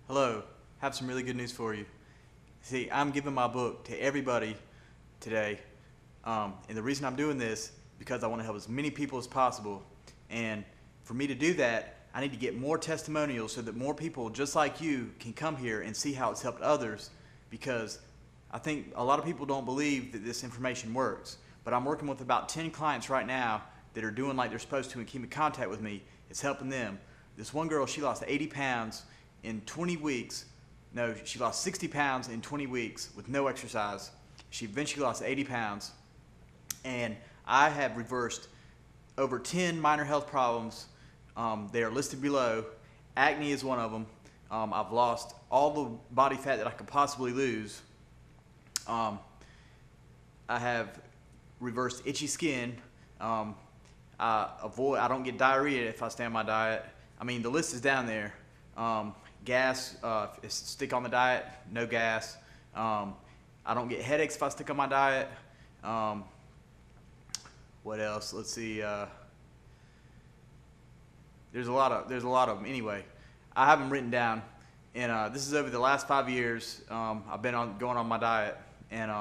Hello, have some really good news for you. See, I'm giving my book to everybody today, and the reason I'm doing this because I want to help as many people as possible. And for me to do that, I need to get more testimonials so that more people just like you can come here and see how it's helped others, because I think a lot of people don't believe that this information works. But I'm working with about 10 clients right now that are doing like they're supposed to and keep in contact with me. It's helping them. This one girl, she lost 80 pounds in 20 weeks. No, she lost 60 pounds in 20 weeks with no exercise. She eventually lost 80 pounds. And I have reversed over 10 minor health problems. They are listed below. Acne is one of them. I've lost all the body fat that I could possibly lose. I have reversed itchy skin. I don't get diarrhea if I stay on my diet. I mean, the list is down there. Gas, stick on the diet, no gas. I don't get headaches if I stick on my diet. What else? Let's see. There's a lot of them. Anyway, I have them written down, and this is over the last 5 years. I've been going on my diet, and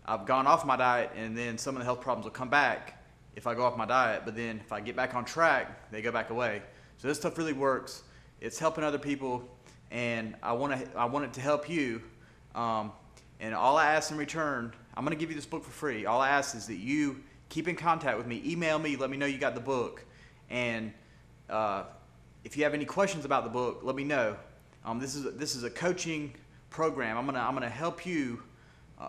I've gone off my diet, and then some of the health problems will come back if I go off my diet. But then if I get back on track, they go back away. So this stuff really works. It's helping other people, and I want it to help you. And all I ask in return, I'm going to give you this book for free. All I ask is that you keep in contact with me. Email me. Let me know you got the book. And if you have any questions about the book, let me know. This is a coaching program. I'm gonna help you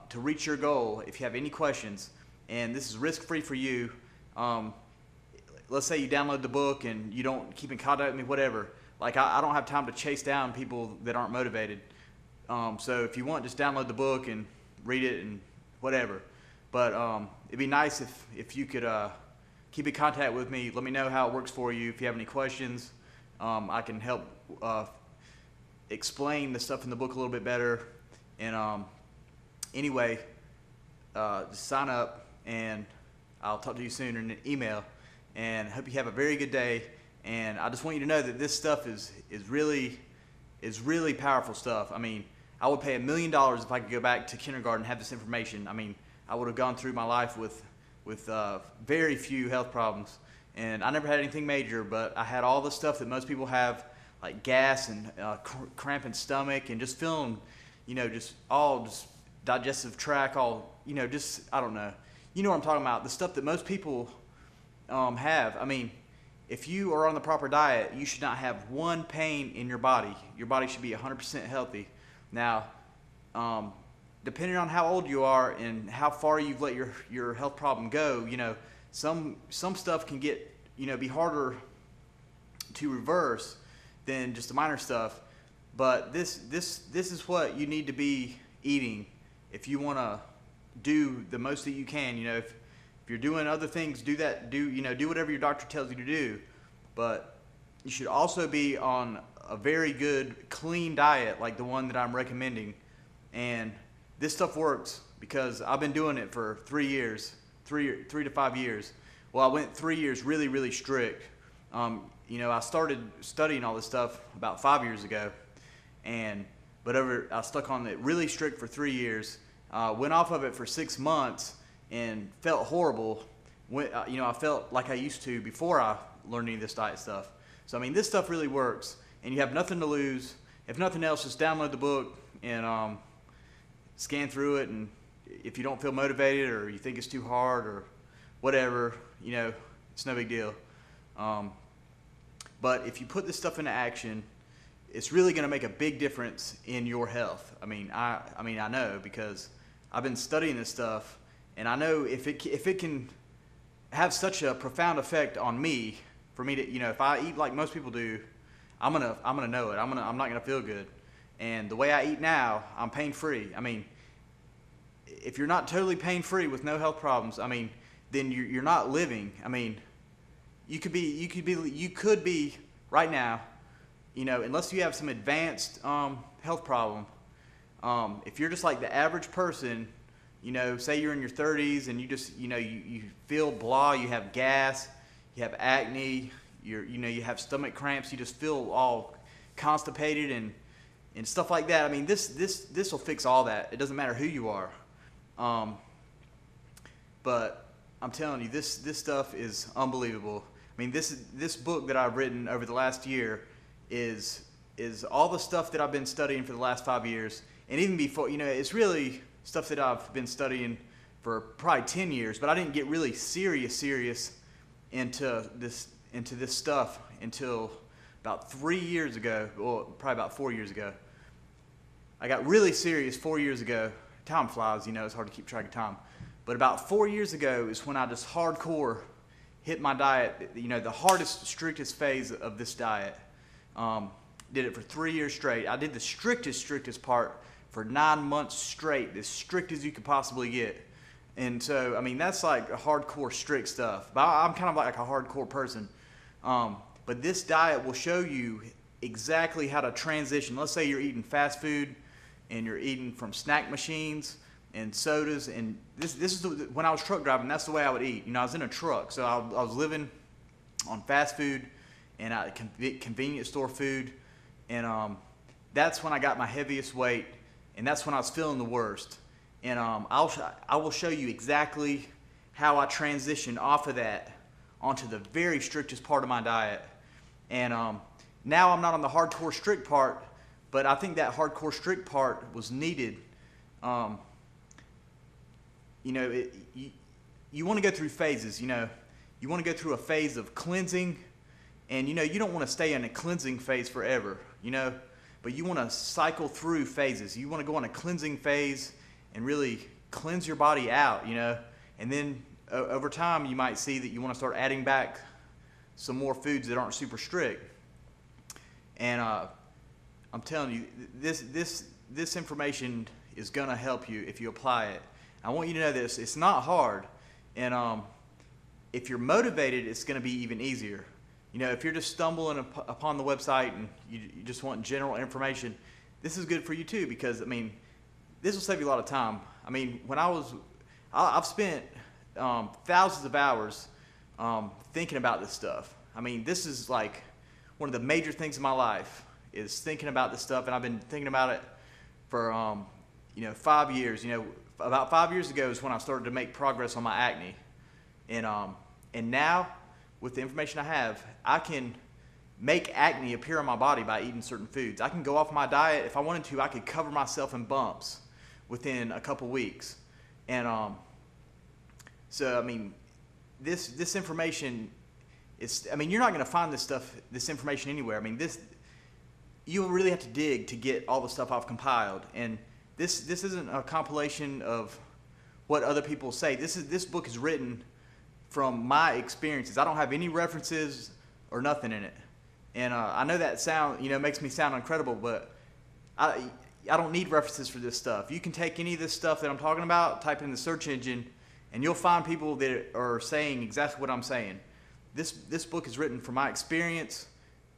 to reach your goal. If you have any questions, and this is risk-free for you. Let's say you download the book and you don't keep in contact with me, whatever. Like, I don't have time to chase down people that aren't motivated. So if you want, just download the book and read it and whatever. But it'd be nice if you could keep in contact with me. Let me know how it works for you. If you have any questions, I can help explain the stuff in the book a little bit better. And anyway, just sign up, and I'll talk to you soon in an email. And hope you have a very good day. And I just want you to know that this stuff is really powerful stuff. I mean, I would pay $1 million if I could go back to kindergarten and have this information. I mean, I would have gone through my life with very few health problems. And I never had anything major, but I had all the stuff that most people have, like gas and cramping stomach and just feeling, just digestive tract, I don't know. You know what I'm talking about, the stuff that most people have. I mean, if you are on the proper diet, you should not have one pain in your body. Your body should be 100% healthy. Now, depending on how old you are and how far you've let your health problem go, some stuff can get, be harder to reverse than just the minor stuff. But this is what you need to be eating if you want to do the most that you can. If you're doing other things, do that. Do whatever your doctor tells you to do. But you should also be on a very good, clean diet like the one that I'm recommending. And this stuff works because I've been doing it for 3 years, 3 to 5 years. Well, I went 3 years really, really strict. I started studying all this stuff about 5 years ago, I stuck on it really strict for 3 years. Went off of it for 6 months and felt horrible. I felt like I used to before I learned any of this diet stuff. So I mean, this stuff really works, and you have nothing to lose. If nothing else, just download the book and scan through it. And if you don't feel motivated or you think it's too hard or whatever, it's no big deal. But if you put this stuff into action, it's really going to make a big difference in your health. I mean, I know, because I've been studying this stuff, and I know if it can have such a profound effect on me, for me to, if I eat like most people do, I'm gonna know it. I'm not gonna feel good. And the way I eat now, I'm pain free. I mean, if you're not totally pain free with no health problems, I mean, then you're not living. I mean, you could be right now, unless you have some advanced health problem. If you're just like the average person, say you're in your 30s and you just, you feel blah, you have gas, you have acne, you have stomach cramps, you just feel all constipated and and stuff like that. I mean, this will fix all that. It doesn't matter who you are. But I'm telling you, this stuff is unbelievable. I mean, this book that I've written over the last year is all the stuff that I've been studying for the last 5 years, and even before. You know, it's really stuff that I've been studying for probably 10 years, but I didn't get really serious into this stuff until about 3 years ago. Well, probably about 4 years ago. I got really serious 4 years ago. Time flies, you know, it's hard to keep track of time. But about 4 years ago is when I just hardcore hit my diet, you know, the hardest, strictest phase of this diet. Did it for 3 years straight. I did the strictest part for 9 months straight, as strict as you could possibly get. And so, I mean, that's like a hardcore strict stuff. But I'm kind of like a hardcore person. But this diet will show you exactly how to transition. Let's say you're eating fast food and you're eating from snack machines and sodas, and this is when I was truck driving, that's the way I would eat. You know, I was in a truck, so I was living on fast food and convenience store food, and that's when I got my heaviest weight, and that's when I was feeling the worst. And I will show you exactly how I transitioned off of that onto the very strictest part of my diet. And now I'm not on the hardcore strict part, but I think that hardcore strict part was needed. You know, you want to go through phases. You know, you want to go through a phase of cleansing, and you know, you don't want to stay in a cleansing phase forever, you know, but you want to cycle through phases. You want to go on a cleansing phase and really cleanse your body out, you know, and then over time you might see that you want to start adding back some more foods that aren't super strict. And I'm telling you, this information is going to help you if you apply it. I want you to know this. It's not hard. And if you're motivated, it's going to be even easier. You know, if you're just stumbling upon the website and you just want general information, this is good for you too, because, I mean, this will save you a lot of time. I mean, I've spent thousands of hours thinking about this stuff. I mean, this is like one of the major things in my life is thinking about this stuff, and I've been thinking about it for, 5 years. You know, about 5 years ago is when I started to make progress on my acne. And now, with the information I have, I can make acne appear on my body by eating certain foods. I can go off my diet. If I wanted to, I could cover myself in bumps within a couple weeks. And so, I mean, this information is, I mean, you're not going to find this information anywhere. I mean, you'll really have to dig to get all the stuff I've compiled. And this isn't a compilation of what other people say. This book is written from my experiences. I don't have any references or nothing in it. And I know that makes me sound incredible, but I don't need references for this stuff. You can take any of this stuff that I'm talking about, type it in the search engine, and you'll find people that are saying exactly what I'm saying. This book is written from my experience,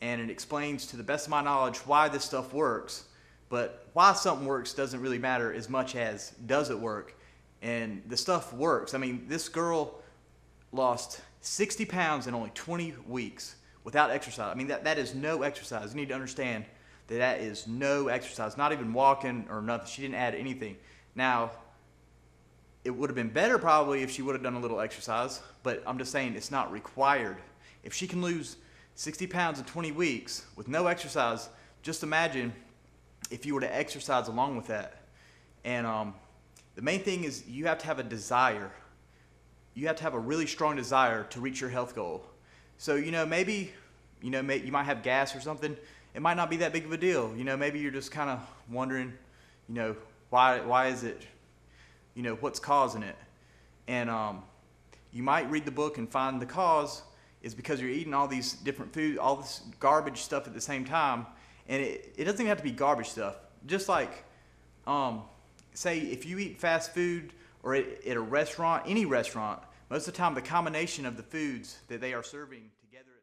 and it explains to the best of my knowledge why this stuff works. But why something works doesn't really matter as much as does it work. And the stuff works. I mean, this girl lost 60 pounds in only 20 weeks without exercise. I mean, that is no exercise. You need to understand that is no exercise, not even walking or nothing. She didn't add anything. Now, it would have been better probably if she would have done a little exercise, but I'm just saying it's not required. If she can lose 60 pounds in 20 weeks with no exercise, just imagine if you were to exercise along with that. And the main thing is you have to have a desire. You have to have a really strong desire to reach your health goal. So, maybe, you might have gas or something. It might not be that big of a deal. Maybe you're just kind of wondering, why is it, what's causing it? And you might read the book and find the cause is because you're eating all these different foods, all this garbage stuff at the same time. And it doesn't even have to be garbage stuff. Just like, say, if you eat fast food or at a restaurant, any restaurant, most of the time the combination of the foods that they are serving together